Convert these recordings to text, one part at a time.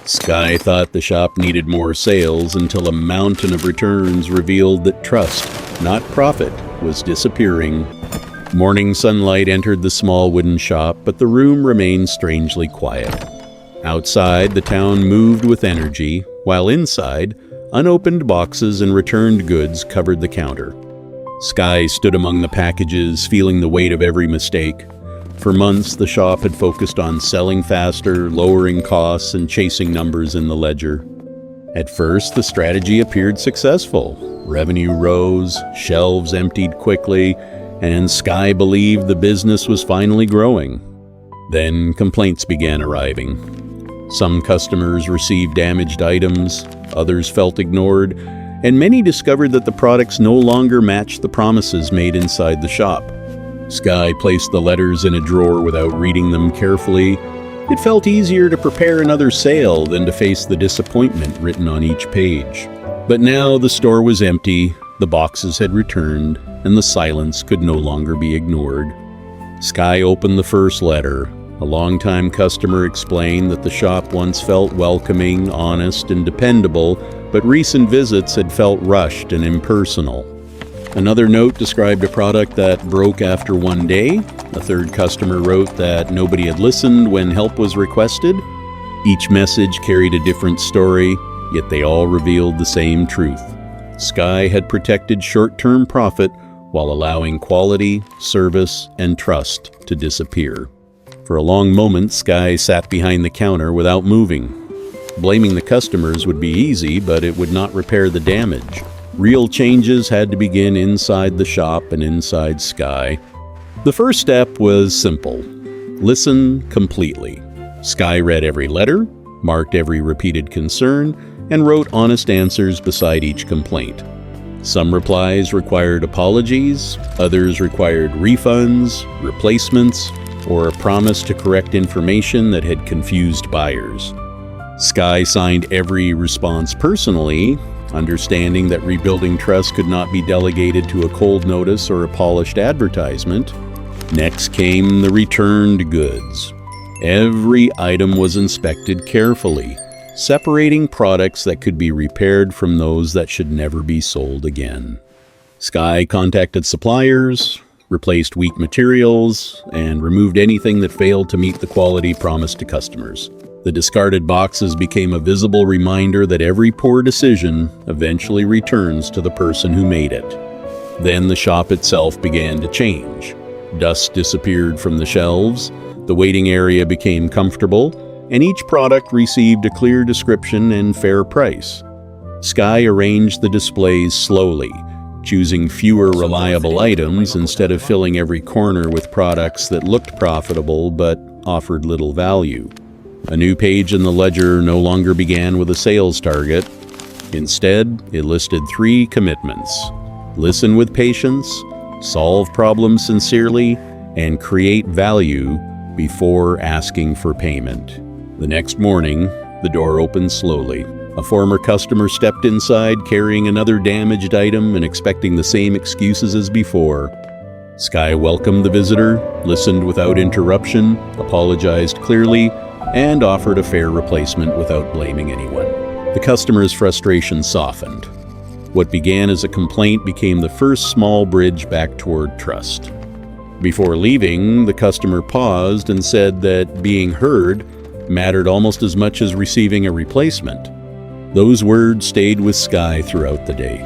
Sky thought the shop needed more sales until a mountain of returns revealed that trust, not profit, was disappearing. Morning sunlight entered the small wooden shop, but the room remained strangely quiet. Outside, the town moved with energy, while inside, unopened boxes and returned goods covered the counter. Sky stood among the packages, feeling the weight of every mistake. For months, the shop had focused on selling faster, lowering costs, and chasing numbers in the ledger. At first, the strategy appeared successful. Revenue rose, shelves emptied quickly, and Sky believed the business was finally growing. Then complaints began arriving. Some customers received damaged items, others felt ignored, and many discovered that the products no longer matched the promises made inside the shop. Sky placed the letters in a drawer without reading them carefully. It felt easier to prepare another sale than to face the disappointment written on each page. But now the store was empty, the boxes had returned, and the silence could no longer be ignored. Sky opened the first letter. A longtime customer explained that the shop once felt welcoming, honest, and dependable, but recent visits had felt rushed and impersonal. Another note described a product that broke after one day. A third customer wrote that nobody had listened when help was requested. Each message carried a different story, yet they all revealed the same truth. Sky had protected short-term profit while allowing quality, service, and trust to disappear. For a long moment, Sky sat behind the counter without moving. Blaming the customers would be easy, but it would not repair the damage. Real changes had to begin inside the shop and inside Sky. The first step was simple. Listen completely. Sky read every letter, marked every repeated concern, and wrote honest answers beside each complaint. Some replies required apologies, others required refunds, replacements, or a promise to correct information that had confused buyers. Sky signed every response personally, understanding that rebuilding trust could not be delegated to a cold notice or a polished advertisement. Next came the returned goods. Every item was inspected carefully, separating products that could be repaired from those that should never be sold again. Sky contacted suppliers, replaced weak materials, and removed anything that failed to meet the quality promised to customers. The discarded boxes became a visible reminder that every poor decision eventually returns to the person who made it. Then the shop itself began to change. Dust disappeared from the shelves, the waiting area became comfortable, and each product received a clear description and fair price. Sky arranged the displays slowly, choosing fewer reliable items instead of filling every corner with products that looked profitable but offered little value. A new page in the ledger no longer began with a sales target. Instead, it listed 3 commitments: listen with patience, solve problems sincerely, and create value before asking for payment. The next morning, the door opened slowly. A former customer stepped inside carrying another damaged item and expecting the same excuses as before. Sky welcomed the visitor, listened without interruption, apologized clearly, and offered a fair replacement without blaming anyone. The customer's frustration softened. What began as a complaint became the first small bridge back toward trust. Before leaving, the customer paused and said that being heard mattered almost as much as receiving a replacement. Those words stayed with Sky throughout the day.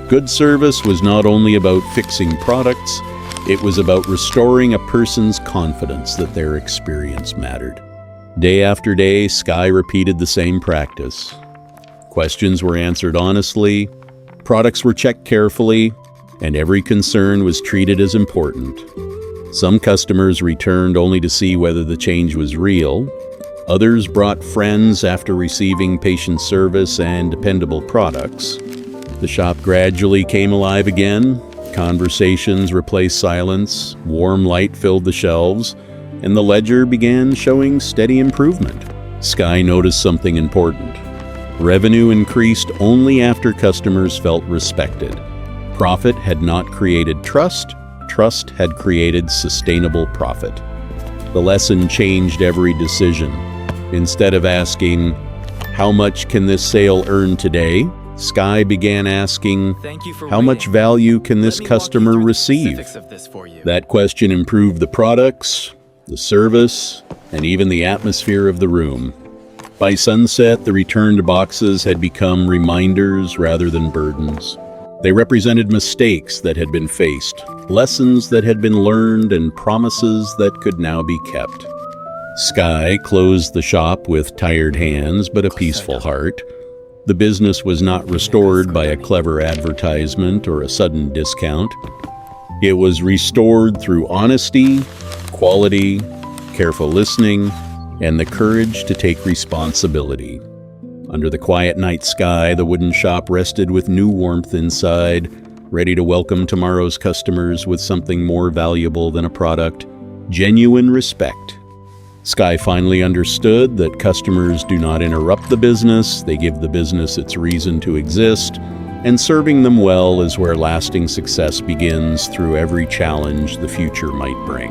Good service was not only about fixing products, it was about restoring a person's confidence that their experience mattered. Day after day, Sky repeated the same practice. Questions were answered honestly, products were checked carefully, and every concern was treated as important. Some customers returned only to see whether the change was real. Others brought friends after receiving patient service and dependable products. The shop gradually came alive again. Conversations replaced silence, warm light filled the shelves, and the ledger began showing steady improvement. Sky noticed something important. Revenue increased only after customers felt respected. Profit had not created trust, trust had created sustainable profit. The lesson changed every decision. Instead of asking, How much can this sale earn today? Sky began asking, how much value can this customer receive? That question improved the products, the service, and even the atmosphere of the room. By sunset, the returned boxes had become reminders rather than burdens. They represented mistakes that had been faced, lessons that had been learned, and promises that could now be kept. Sky closed the shop with tired hands but a peaceful heart. The business was not restored by a clever advertisement or a sudden discount. It was restored through honesty, quality, careful listening, and the courage to take responsibility. Under the quiet night sky, the wooden shop rested with new warmth inside, ready to welcome tomorrow's customers with something more valuable than a product: genuine respect. Sky finally understood that customers do not interrupt the business, they give the business its reason to exist, and serving them well is where lasting success begins through every challenge the future might bring.